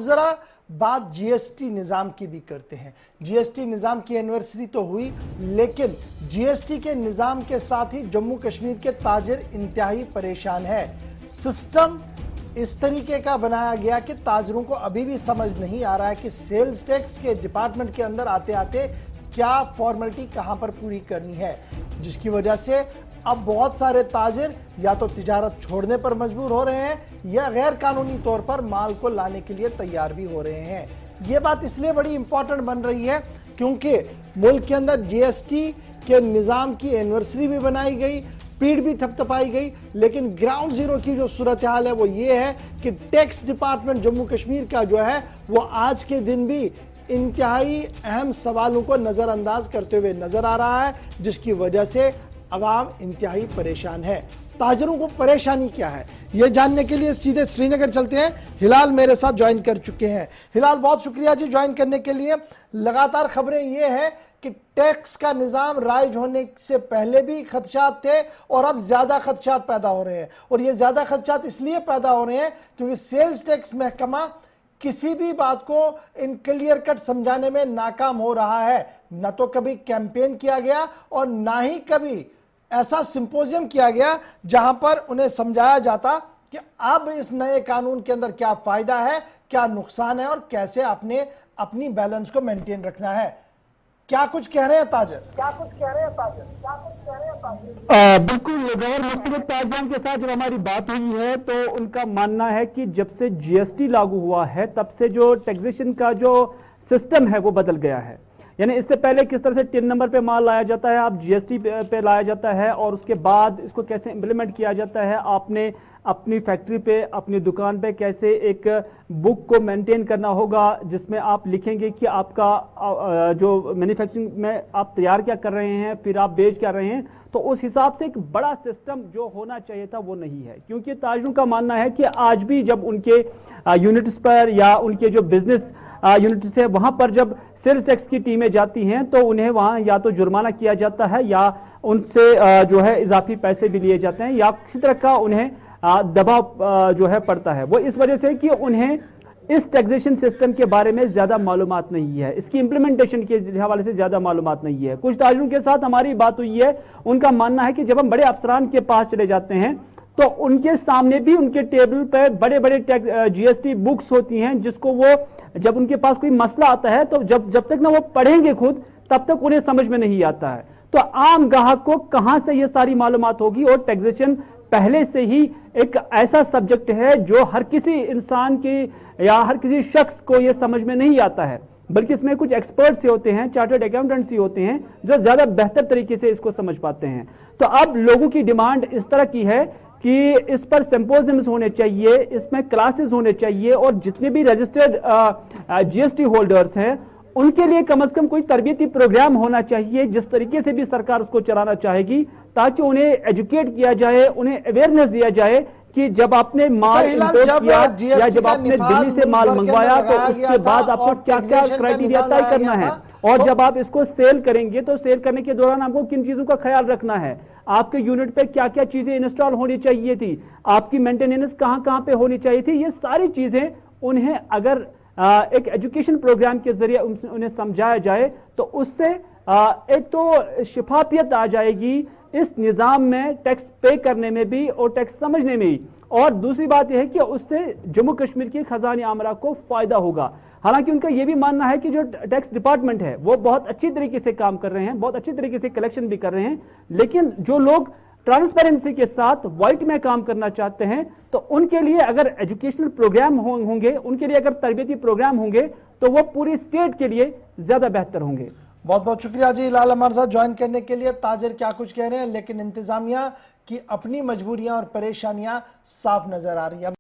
अब जरा बात जीएसटी निजाम की भी करते हैं। जीएसटी निजाम की एनिवर्सरी तो हुई, लेकिन जीएसटी के निजाम के साथ ही जम्मू कश्मीर के ताजिर इंतहाई परेशान है। सिस्टम इस तरीके का बनाया गया कि ताजिरों को अभी भी समझ नहीं आ रहा है कि सेल्स टैक्स के डिपार्टमेंट के अंदर आते आते क्या फॉर्मेलिटी कहां पर पूरी करनी है, जिसकी वजह से अब बहुत सारे ताजिर या तो तिजारत छोड़ने पर मजबूर हो रहे हैं या गैर कानूनी तौर पर माल को लाने के लिए तैयार भी हो रहे हैं। ये बात इसलिए बड़ी इंपॉर्टेंट बन रही है क्योंकि मुल्क के अंदर जीएसटी के निज़ाम की एनिवर्सरी भी बनाई गई, पीठ भी थपथपाई गई, लेकिन ग्राउंड जीरो की जो सूरत हाल है वो ये है कि टैक्स डिपार्टमेंट जम्मू कश्मीर का जो है वो आज के दिन भी इंतहाई अहम सवालों को नज़रअंदाज करते हुए नजर आ रहा है, जिसकी वजह से अवाम इंतहाई परेशान है। ताजिरों को परेशानी क्या है, ये जानने के लिए सीधे श्रीनगर चलते हैं। हिलाल मेरे साथ ज्वाइन कर चुके हैं। हिलाल, बहुत शुक्रिया जी ज्वाइन करने के लिए। लगातार खबरें ये हैं कि टैक्स का निज़ाम राइज होने से पहले भी खदशात थे और अब ज़्यादा खदशात पैदा हो रहे हैं, और ये ज़्यादा खदशात इसलिए पैदा हो रहे हैं क्योंकि सेल्स टैक्स महकमा किसी भी बात को इन क्लियर कट समझाने में नाकाम हो रहा है। न तो कभी कैंपेन किया गया और ना ही कभी ऐसा सिंपोजियम किया गया जहां पर उन्हें समझाया जाता कि अब इस नए कानून के अंदर क्या फायदा है, क्या नुकसान है और कैसे आपने अपनी बैलेंस को मेंटेन रखना है। क्या कुछ कह रहे हैं ताजिर? बिल्कुल, गैर मुख्तलिफ ताजिरों के साथ जब हमारी बात हुई है तो उनका मानना है कि जब से जीएसटी लागू हुआ है तब से जो टैक्सेशन का जो सिस्टम है वो बदल गया है। यानी इससे पहले किस तरह से टिन नंबर पे माल लाया जाता है, अब जीएसटी पे लाया जाता है, और उसके बाद इसको कैसे इंप्लीमेंट किया जाता है। आपने अपनी फैक्ट्री पे, अपनी दुकान पे कैसे एक बुक को मेंटेन करना होगा जिसमें आप लिखेंगे कि आपका जो मैन्युफैक्चरिंग में आप तैयार क्या कर रहे हैं, फिर आप बेच क्या रहे हैं। तो उस हिसाब से एक बड़ा सिस्टम जो होना चाहिए था वो नहीं है, क्योंकि ताजिरों का मानना है कि आज भी जब उनके यूनिट्स पर या उनके जो बिजनेस यूनिट्स है वहां पर जब सेल्स टैक्स की टीमें जाती हैं तो उन्हें वहां या तो जुर्माना किया जाता है या उनसे जो है इजाफी पैसे भी लिए जाते हैं या किसी तरह का उन्हें दबाव जो है पड़ता है। वो इस वजह से कि उन्हें इस टैक्सेशन सिस्टम के बारे में ज्यादा मालूमात नहीं है, इसकी इंप्लीमेंटेशन के हवाले से ज्यादा मालूमात नहीं है। कुछ ताजिरों के साथ हमारी बात हुई है, उनका मानना है कि जब हम बड़े अफसरान के पास चले जाते हैं तो उनके सामने भी उनके टेबल पर बड़े बड़े जीएसटी बुक्स होती हैं, जिसको वो जब उनके पास कोई मसला आता है तो जब तक ना वो पढ़ेंगे खुद तब तक उन्हें समझ में नहीं आता है। तो आम ग्राहक को कहां से ये सारी मालूमात होगी, और टैक्सेशन पहले से ही एक ऐसा सब्जेक्ट है जो हर किसी इंसान की या हर किसी शख्स को ये समझ में नहीं आता है, बल्कि इसमें कुछ एक्सपर्ट्स होते हैं, चार्टर्ड अकाउंटेंट्स होते हैं जो ज्यादा बेहतर तरीके से इसको समझ पाते हैं। तो अब लोगों की डिमांड इस तरह की है कि इस पर सिंपोजियम्स होने चाहिए, इसमें क्लासेस होने चाहिए, और जितने भी रजिस्टर्ड जीएसटी होल्डर्स हैं उनके लिए कम से कम कोई तरबियती प्रोग्राम होना चाहिए, जिस तरीके से भी सरकार उसको चलाना चाहेगी, ताकि उन्हें एजुकेट किया जाए, उन्हें अवेयरनेस दिया जाए कि जब आपने माल इंपोर्ट किया या जब आपने दिल्ली से माल मंगवाया तो उसके बाद आपको क्या क्या क्राइटेरिया तय करना है, और जब आप इसको सेल करेंगे तो सेल करने के दौरान आपको किन चीजों का ख्याल रखना है, आपके यूनिट पे क्या क्या चीजें इंस्टॉल होनी चाहिए थी, आपकी मेंटेनेंस कहां कहां पे होनी चाहिए थी। ये सारी चीजें उन्हें अगर एक एजुकेशन प्रोग्राम के जरिए उन्हें समझाया जाए तो उससे एक तो शिफाफियत आ जाएगी इस निज़ाम में, टैक्स पे करने में भी और टैक्स समझने में भी। और दूसरी बात यह है कि उससे जम्मू कश्मीर की खजानी आमरा को फायदा होगा। हालांकि उनका यह भी मानना है कि जो टैक्स डिपार्टमेंट है वो बहुत अच्छी तरीके से काम कर रहे हैं, बहुत अच्छी तरीके से कलेक्शन भी कर रहे हैं, लेकिन जो लोग ट्रांसपेरेंसी के साथ व्हाइट में काम करना चाहते हैं तो उनके लिए अगर एजुकेशनल प्रोग्राम होंगे, उनके लिए अगर तरबियती प्रोग्राम होंगे तो वो पूरी स्टेट के लिए ज्यादा बेहतर होंगे। बहुत बहुत शुक्रिया जी लाल हमारे साथ ज्वाइन करने के लिए। ताजिर क्या कुछ कह रहे हैं, लेकिन इंतजामिया की अपनी मजबूरियां और परेशानियां साफ नजर आ रही है।